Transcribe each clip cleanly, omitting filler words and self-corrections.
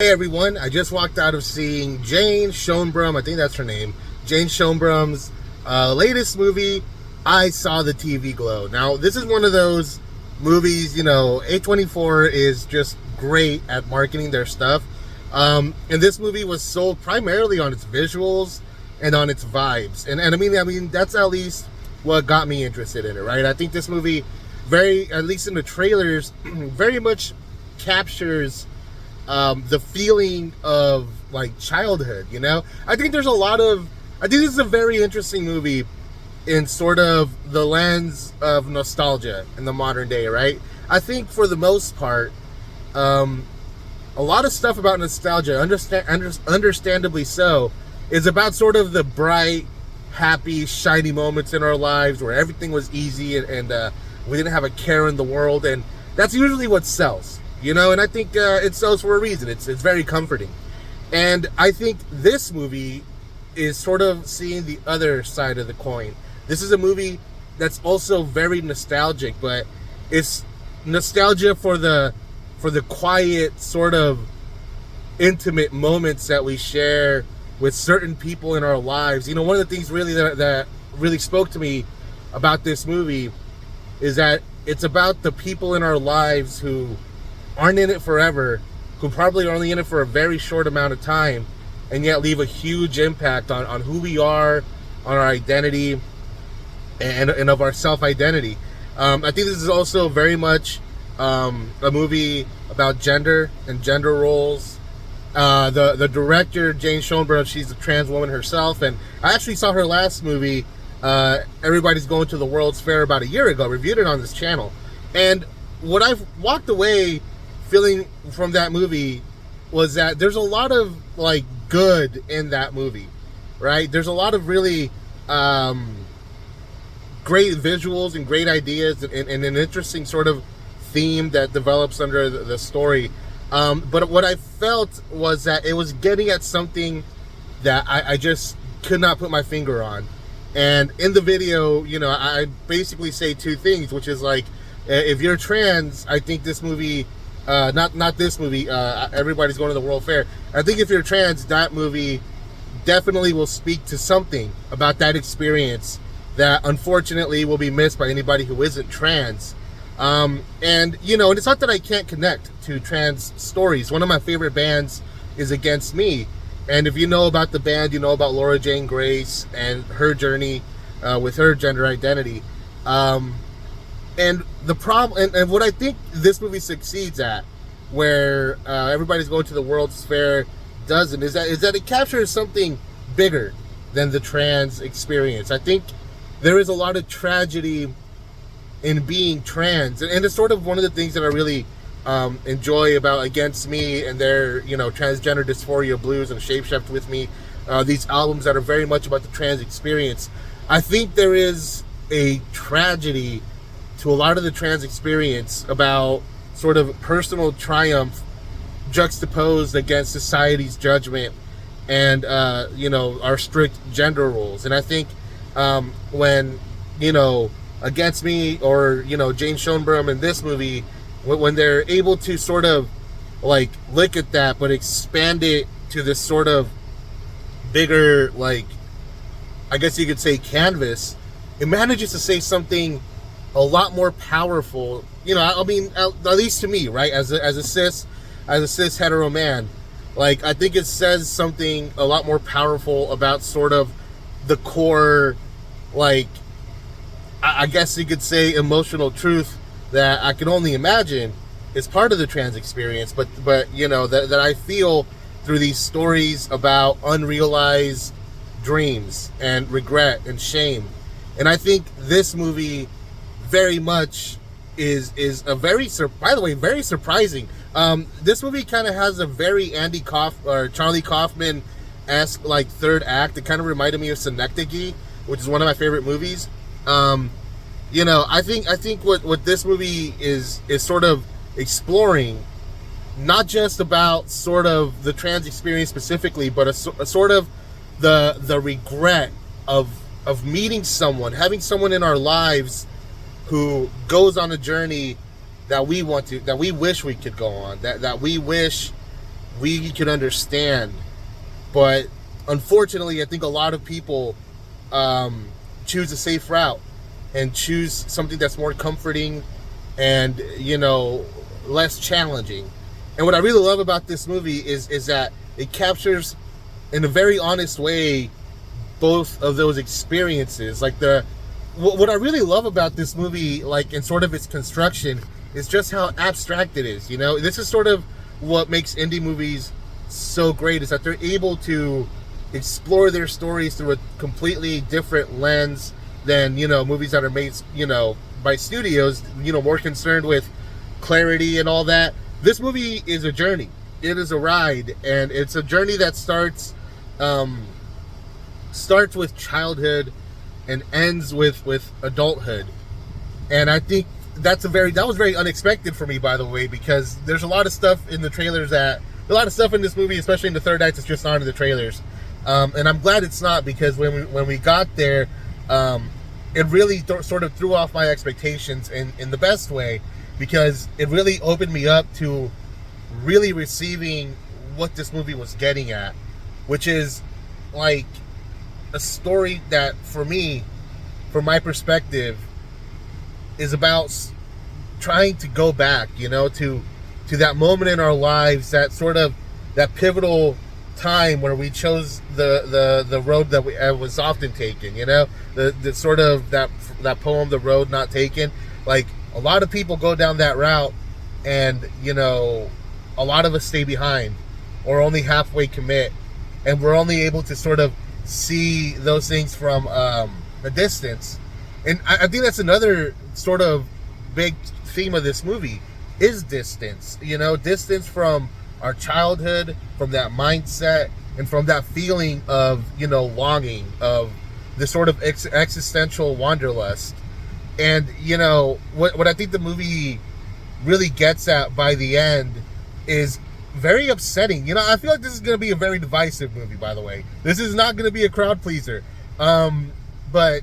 Hey everyone, I just walked out of seeing Jane Schoenbrum, I think that's her name, Jane Schoenbrum's latest movie, I Saw the TV Glow. Now, this is one of those movies, A24 is just great at marketing their stuff. And this movie was sold primarily on its visuals and on its vibes. And I mean, that's at least what got me interested in it, right? I think this movie at least in the trailers, very much captures the feeling of like childhood. I think this is a very interesting movie in sort of the lens of nostalgia in the modern day, right? I think for the most part, a lot of stuff about nostalgia, understandably so, is about sort of the bright, happy, shiny moments in our lives where everything was easy and we didn't have a care in the world, and that's usually what sells. And I think it sells for a reason. It's very comforting. And I think this movie is sort of seeing the other side of the coin. This is a movie that's also very nostalgic, but it's nostalgia for the quiet, sort of intimate moments that we share with certain people in our lives. One of the things really that really spoke to me about this movie is that it's about the people in our lives who aren't in it forever, who probably are only in it for a very short amount of time, and yet leave a huge impact on who we are, on our identity, and of our self-identity. I think this is also very much a movie about gender and gender roles. The director, Jane Schoenbrum, she's a trans woman herself, and I actually saw her last movie, Everybody's Going to the World's Fair, about a year ago, reviewed it on this channel. And what I've walked away feeling from that movie was that there's a lot of like good in that movie, right? There's a lot of really great visuals and great ideas and an interesting sort of theme that develops under the story. But what I felt was that it was getting at something that I just could not put my finger on. And in the video, I basically say two things, which is like, if you're trans, I think this movie, not this movie, Everybody's Going to the World Fair, I think if you're trans, that movie definitely will speak to something about that experience that unfortunately will be missed by anybody who isn't trans. And it's not that I can't connect to trans stories. One of my favorite bands is Against Me. And if you know about the band, you know about Laura Jane Grace and her journey with her gender identity. And the problem, and what I think this movie succeeds at, where Everybody's Going to the World's Fair doesn't, is that it captures something bigger than the trans experience. I think there is a lot of tragedy in being trans, and it's sort of one of the things that I really enjoy about Against Me and their Transgender Dysphoria Blues and Shapeshift With Me, these albums that are very much about the trans experience. I think there is a tragedy to a lot of the trans experience about sort of personal triumph juxtaposed against society's judgment and our strict gender roles. And I think when Against Me or Jane Schoenbrum in this movie, when they're able to sort of like look at that but expand it to this sort of bigger, like, I guess you could say, canvas, it manages to say something a lot more powerful. I mean, at least to me, right, as a cis hetero man, like, I think it says something a lot more powerful about sort of the core, like, I guess you could say, emotional truth that I can only imagine is part of the trans experience, but that I feel through these stories about unrealized dreams and regret and shame. And I think this movie very much is a very surprising. This movie kind of has a very Charlie Kaufman-esque like third act. It kind of reminded me of Synecdoche, which is one of my favorite movies. I think what this movie is sort of exploring, not just about sort of the trans experience specifically, but a sort of the regret of meeting someone, having someone in our lives who goes on a journey that we wish we could go on, that we wish we can understand. But unfortunately, I think a lot of people choose a safe route and choose something that's more comforting and, less challenging. And what I really love about this movie is that it captures in a very honest way both of those experiences. Like what I really love about this movie, like in sort of its construction, is just how abstract it is. This is sort of what makes indie movies so great, is that they're able to explore their stories through a completely different lens than movies that are made by studios, more concerned with clarity and all that. This movie is a journey. It is a ride, and it's a journey that starts with childhood and ends with adulthood. And I think that was very unexpected for me, by the way, because there's a lot of stuff in the trailers a lot of stuff in this movie, especially in the third act, that's just not in the trailers. And I'm glad it's not, because when we got there, it really sort of threw off my expectations in the best way, because it really opened me up to really receiving what this movie was getting at, which is like a story that, for me, from my perspective, is about trying to go back, to that moment in our lives, that pivotal time where we chose the road that was often taken. The sort of that poem, The Road Not Taken. Like, a lot of people go down that route, and a lot of us stay behind or only halfway commit, and we're only able to sort of see those things from a distance. And I think that's another sort of big theme of this movie, is distance. Distance from our childhood, from that mindset, and from that feeling of longing, of this sort of existential wanderlust. And what I think the movie really gets at by the end is very upsetting. I feel like this is going to be a very divisive movie, by the way. This is not going to be a crowd pleaser. But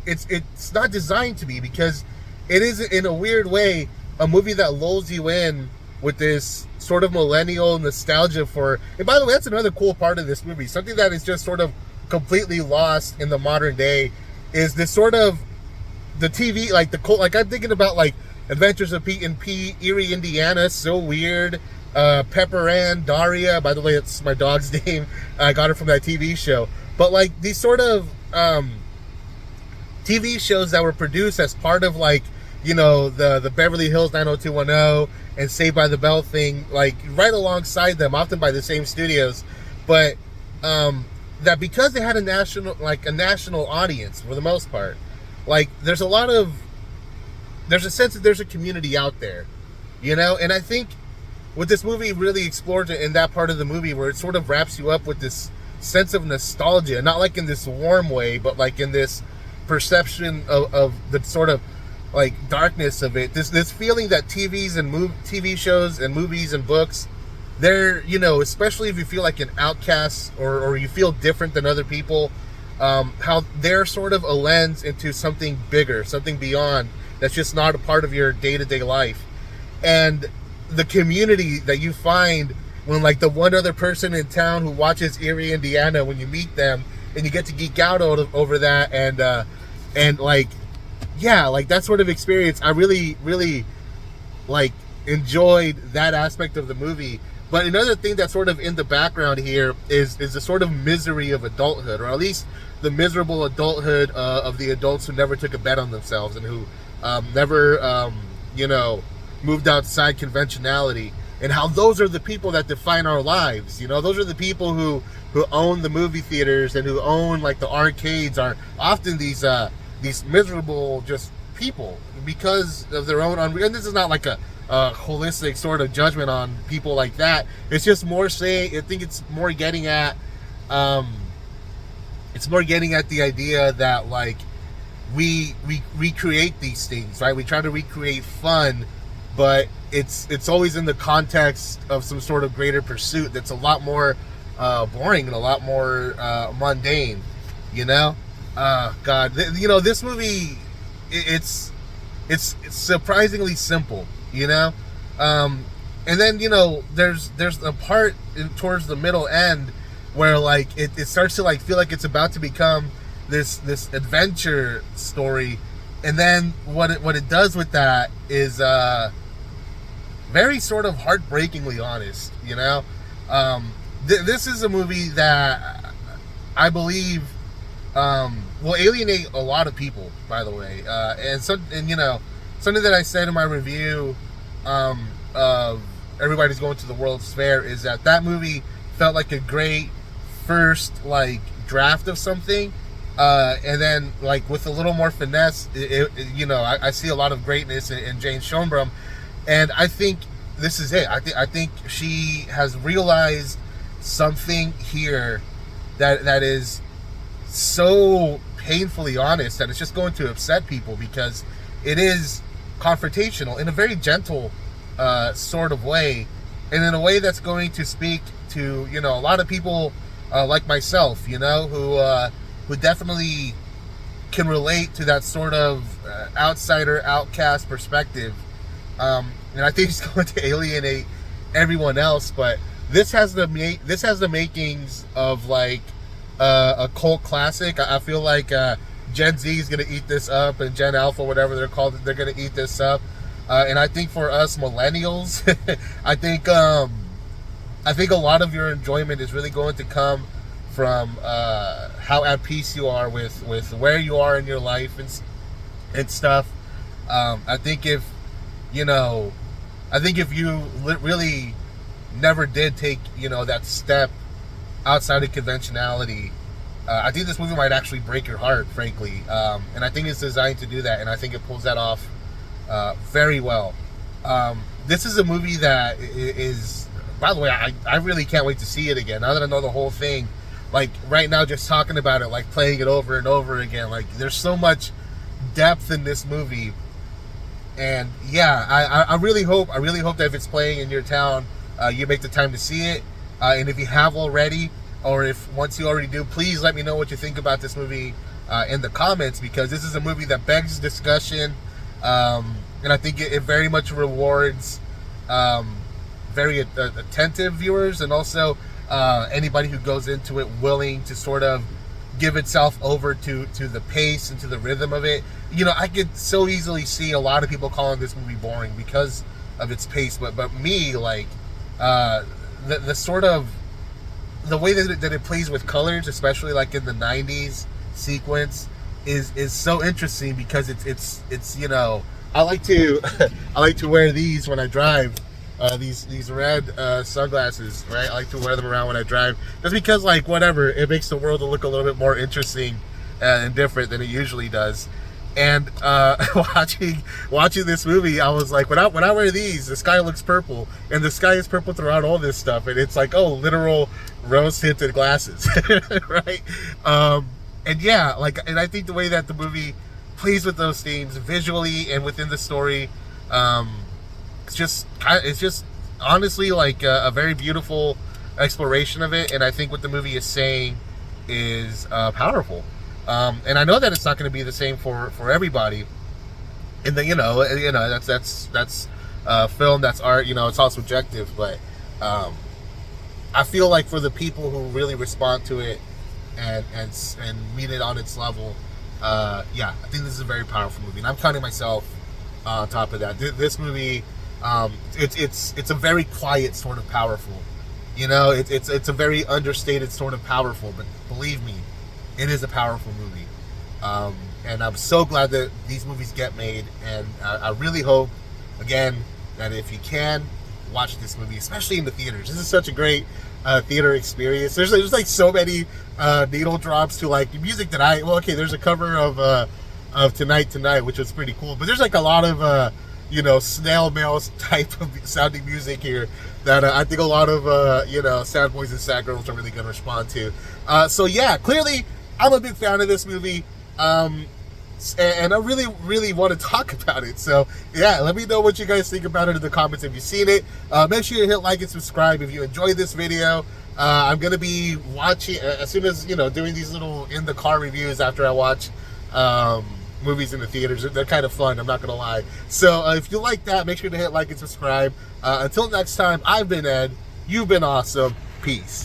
it's not designed to be, because it is, in a weird way, a movie that lulls you in with this sort of millennial nostalgia for... And by the way, that's another cool part of this movie. Something that is just sort of completely lost in the modern day is this sort of the TV, like I'm thinking about like Adventures of Pete and Pete, Erie, Indiana, so weird. Pepper Ann, Daria, by the way, it's my dog's name. I got it from that TV show. But like these sort of TV shows that were produced as part of like, the Beverly Hills 90210 and Saved by the Bell thing, like right alongside them, often by the same studios, but that because they had a national audience for the most part, like there's a sense that there's a community out there, and I think what this movie really explored in that part of the movie, where it sort of wraps you up with this sense of nostalgia, not like in this warm way, but like in this perception of the sort of like darkness of it, this feeling that TV shows and movies and books, they're, especially if you feel like an outcast or you feel different than other people, how they're sort of a lens into something bigger, something beyond, that's just not a part of your day-to-day life. And the community that you find when like the one other person in town who watches Erie, Indiana, when you meet them and you get to geek out over that, and like, yeah, like that sort of experience, I really, really like enjoyed that aspect of the movie. But another thing that's sort of in the background here is the sort of misery of adulthood, or at least the miserable adulthood of the adults who never took a bet on themselves and who never, moved outside conventionality, and how those are the people that define our lives. Those are the people who own the movie theaters and who own like the arcades, are often these miserable just people because of their own and this is not like a holistic sort of judgment on people like that. It's just more I think it's more getting at the idea that like we recreate these things, right? We try to recreate fun, but it's always in the context of some sort of greater pursuit that's a lot more boring and a lot more mundane, God, this movie, it's surprisingly simple, And then, there's a part towards the middle end where like it starts to like feel like it's about to become this adventure story. And then what it does with that is very sort of heartbreakingly honest, this is a movie that I believe will alienate a lot of people, by the way. And something that I said in my review of Everybody's Going to the World's Fair is that movie felt like a great first like draft of something, and then like with a little more finesse, I see a lot of greatness in Jane Schoenbrum, and I think this is it. I think she has realized something here that is so painfully honest that it's just going to upset people, because it is confrontational in a very gentle sort of way, and in a way that's going to speak to a lot of people like myself, who definitely can relate to that sort of outsider, outcast perspective, and I think it's going to alienate everyone else. But this has the makings of like a cult classic. I feel like Gen Z is going to eat this up, and Gen Alpha, whatever they're called, they're going to eat this up. And I think for us millennials, I think a lot of your enjoyment is really going to come from how at peace you are with where you are in your life and stuff. I think if you really never did take that step outside of conventionality, I think this movie might actually break your heart, frankly. And I think it's designed to do that, and I think it pulls that off very well. This is a movie that is, by the way, I really can't wait to see it again. Now that I know the whole thing, like right now, just talking about it, like playing it over and over again, like there's so much depth in this movie. And yeah, I really hope that if it's playing in your town, you make the time to see it. And if you have already, or if once you already do, please let me know what you think about this movie in the comments, because this is a movie that begs discussion. And I think it very much rewards very attentive viewers, and also anybody who goes into it willing to sort of give itself over to the pace and to the rhythm of it. I could so easily see a lot of people calling this movie boring because of its pace, but me, like the sort of the way that it plays with colors, especially like in the 90s sequence, is so interesting, because it's I like to wear these when I drive, these red sunglasses, right? I like to wear them around when I drive, just because, like, whatever, it makes the world look a little bit more interesting and different than it usually does. And watching this movie, I was like, when I wear these, the sky looks purple, and the sky is purple throughout all this stuff, and it's like, oh, literal rose tinted glasses, right? And yeah, like, and I think the way that the movie plays with those themes visually and within the story, it's just honestly like a very beautiful exploration of it. And I think what the movie is saying is powerful. And I know that it's not going to be the same for everybody. And then that's film, that's art. It's all subjective, but I feel like for the people who really respond to it and meet it on its level, I think this is a very powerful movie, and I'm counting myself on top of that. This movie, it's a very quiet sort of powerful. It's a very understated sort of powerful, but believe me, it is a powerful movie. And I'm so glad that these movies get made, and I really hope, again, that if you can, watch this movie, especially in the theaters. This is such a great theater experience. There's like so many needle drops to like music that there's a cover of Tonight, which was pretty cool, but there's like a lot of snail mail type of sounding music here that I think a lot of sad boys and sad girls are really going to respond to. So yeah, clearly I'm a big fan of this movie, and I really, really want to talk about it. So yeah, let me know what you guys think about it in the comments if you've seen it. Make sure you hit like and subscribe if you enjoyed this video. I'm going to be watching, as soon as, doing these little in the car reviews after I watch movies in the theaters. They're kind of fun, I'm not gonna lie. So if you like that, make sure to hit like and subscribe. Until next time, I've been Ed. You've been awesome. Peace.